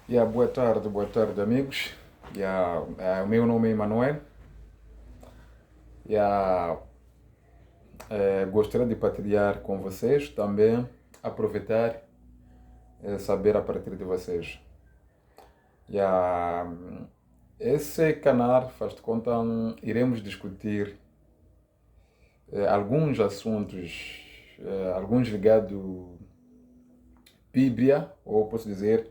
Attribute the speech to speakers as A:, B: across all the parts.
A: Boa tarde, amigos. O meu nome é Emanuel. Yeah, Gostaria de partilhar com vocês também, aproveitar saber a partir de vocês. Yeah, Esse canal, faz de conta, iremos discutir alguns assuntos, alguns ligados à Bíblia, ou posso dizer,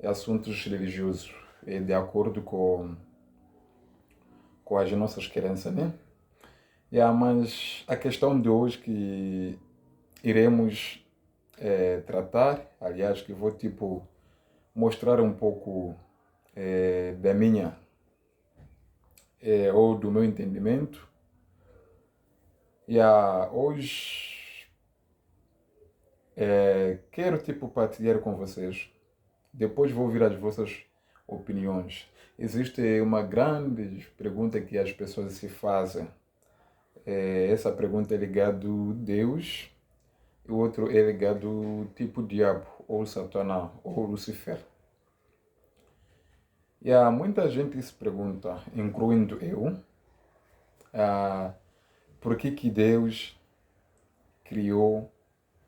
A: assuntos religiosos, de acordo com as nossas crenças, né? Mas a questão de hoje que iremos tratar, aliás, que vou mostrar um pouco da minha ou do meu entendimento. Hoje quero partilhar com vocês. Depois vou ouvir as vossas opiniões. Existe uma grande pergunta que as pessoas se fazem. Essa pergunta é ligada a Deus e o outro é ligado diabo, ou Satanás, ou Lucifer. Muita gente se pergunta, incluindo eu, por que Deus criou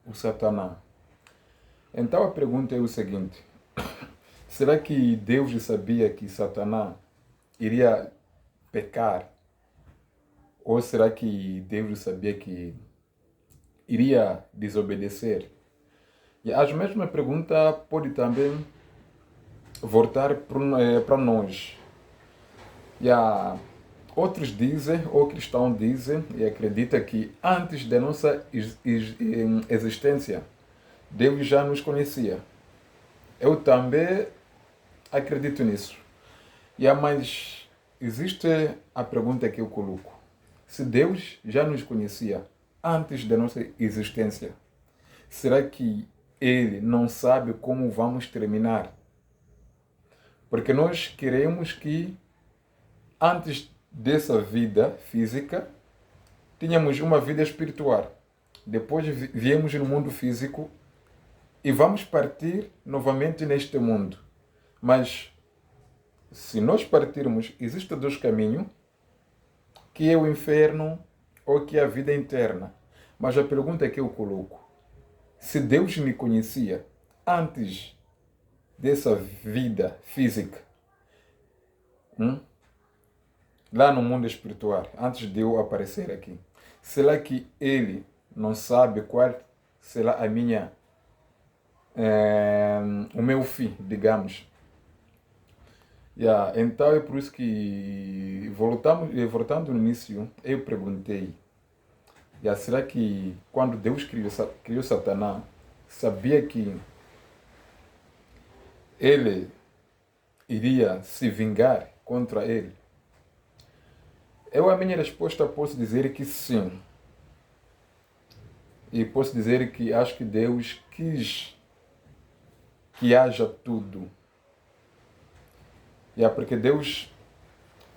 A: o Satanás? Então a pergunta é o seguinte: será que Deus sabia que Satanás iria pecar? Ou será que Deus sabia que iria desobedecer? E a mesma pergunta pode também voltar para nós. Outros dizem, ou cristãos dizem, e acreditam que antes da nossa existência, Deus já nos conhecia. Eu também acredito nisso. Mas existe a pergunta que eu coloco: se Deus já nos conhecia antes da nossa existência, será que Ele não sabe como vamos terminar? Porque nós queremos que, antes dessa vida física, tínhamos uma vida espiritual. Depois viemos no mundo físico e vamos partir novamente neste mundo. Mas, se nós partirmos, existem dois caminhos, que é o inferno ou que é a vida interna. Mas a pergunta que eu coloco: se Deus me conhecia antes dessa vida física, lá no mundo espiritual, antes de eu aparecer aqui, será que Ele não sabe qual será o meu fim, digamos? Então é por isso que, voltando no início, eu perguntei: será que quando Deus criou Satanás, sabia que ele iria se vingar contra ele? A minha resposta, posso dizer que sim. E posso dizer que acho que Deus quis que haja tudo. Porque Deus,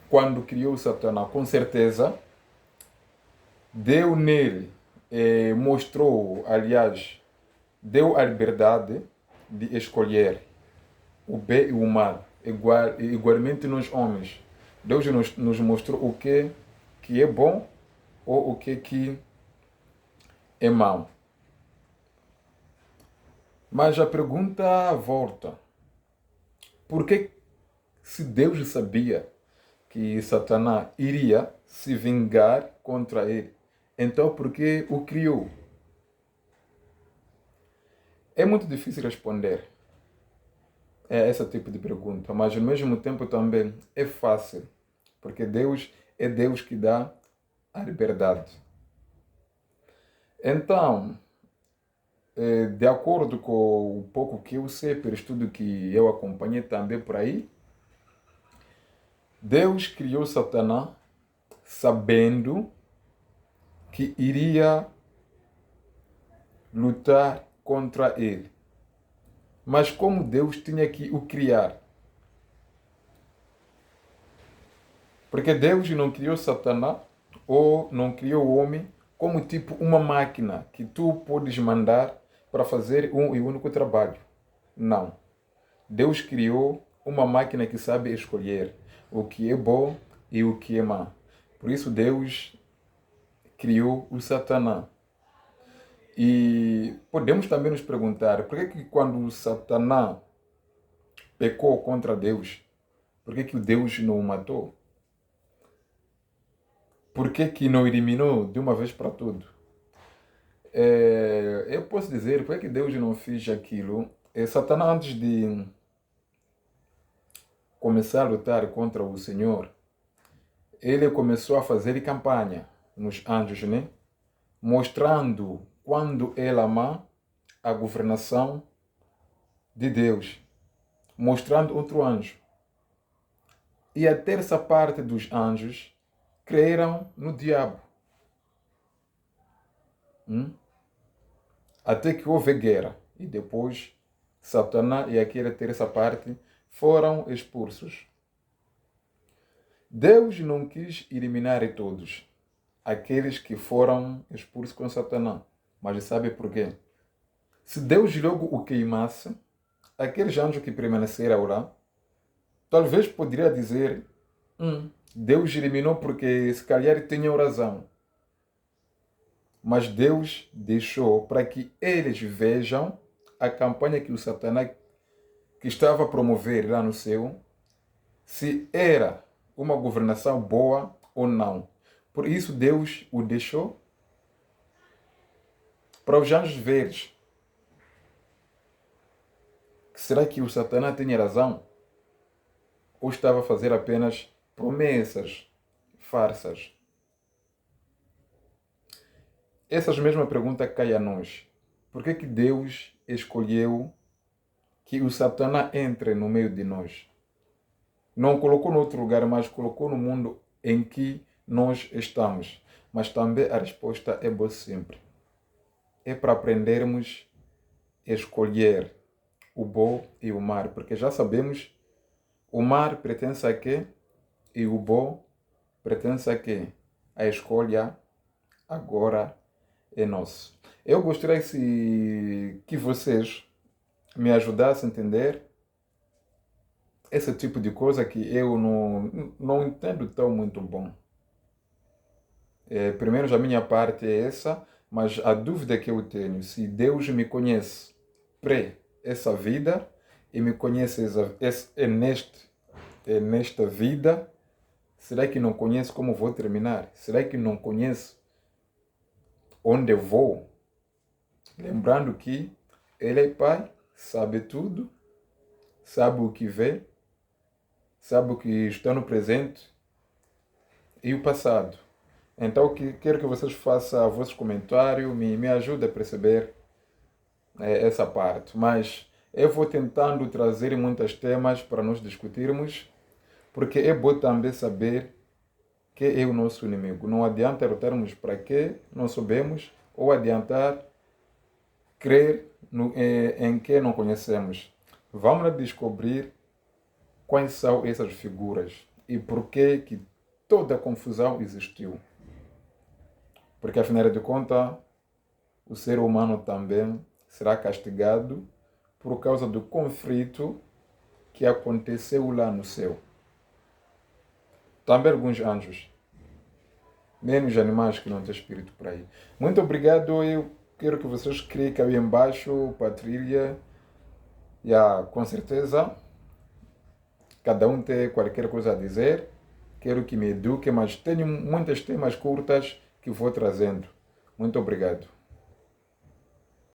A: quando criou Satanás, com certeza, deu nele, mostrou, aliás, deu a liberdade de escolher o bem e o mal, igualmente nós homens. Deus nos mostrou o que é bom ou o que é mau. Mas a pergunta volta: por que, se Deus sabia que Satanás iria se vingar contra ele, então por que o criou? É muito difícil responder esse tipo de pergunta, mas ao mesmo tempo também é fácil, porque Deus é Deus que dá a liberdade. Então, de acordo com o pouco que eu sei, pelo estudo que eu acompanhei também por aí, Deus criou Satanás sabendo que iria lutar contra ele. Mas como Deus tinha que o criar? Porque Deus não criou Satanás ou não criou o homem como uma máquina que tu podes mandar para fazer um e único trabalho. Não. Deus criou uma máquina que sabe escolher o que é bom e o que é má. Por isso Deus criou o Satanás. E podemos também nos perguntar, por que quando o Satanás pecou contra Deus, por que o Deus não o matou? Por que não eliminou de uma vez para tudo? Eu posso dizer, por que Deus não fez aquilo? Satanás, antes de começar a lutar contra o Senhor, ele começou a fazer campanha nos anjos, né? Mostrando quando ele ama a governação de Deus, mostrando outro anjo. E a terça parte dos anjos creram no diabo. Até que houve guerra. E depois Satanás e aquela terça parte foram expulsos. Deus não quis eliminar todos aqueles que foram expulsos com Satanás. Mas sabe por quê? Se Deus logo o queimasse, aqueles anjos que permaneceram lá, talvez poderia dizer, Deus eliminou porque se calhar tinham razão. Mas Deus deixou para que eles vejam a campanha que o Satanás que estava a promover lá no céu, se era uma governação boa ou não. Por isso Deus o deixou para os anjos verdes. Será que o Satanás tinha razão? Ou estava a fazer apenas promessas farsas? Essas mesmas perguntas caem a nós. Por que Deus escolheu que o Satanás entre no meio de nós? Não colocou em outro lugar, mas colocou no mundo em que nós estamos. Mas também a resposta é boa sempre. É para aprendermos a escolher o bom e o mal. Porque já sabemos, o mal pertence a quê? E o bom pertence a quê? A escolha agora é nossa. Eu gostaria que vocês me ajudassem a entender esse tipo de coisa que eu não entendo tão muito bom. Primeiro, a minha parte é essa, mas a dúvida que eu tenho, se Deus me conhece pré essa vida e me conhece nesta vida, será que não conhece como vou terminar? Será que não conhece onde eu vou? Lembrando que Ele é Pai, sabe tudo, sabe o que vê, sabe o que está no presente e o passado. Então, quero que vocês façam vossos comentários, me ajudem a perceber essa parte. Mas eu vou tentando trazer muitos temas para nós discutirmos, porque é bom também saber que é o nosso inimigo. Não adianta lutarmos para que não sabemos, ou adiantar crer em que não conhecemos. Vamos descobrir quais são essas figuras e por que toda a confusão existiu. Porque, afinal de contas, o ser humano também será castigado por causa do conflito que aconteceu lá no céu. Também alguns anjos, menos animais que não têm espírito por aí. Muito obrigado. Eu quero que vocês cliquem aí embaixo para a trilha. Com certeza, cada um tem qualquer coisa a dizer. Quero que me eduque, mas tenho muitas temas curtas que vou trazendo. Muito obrigado.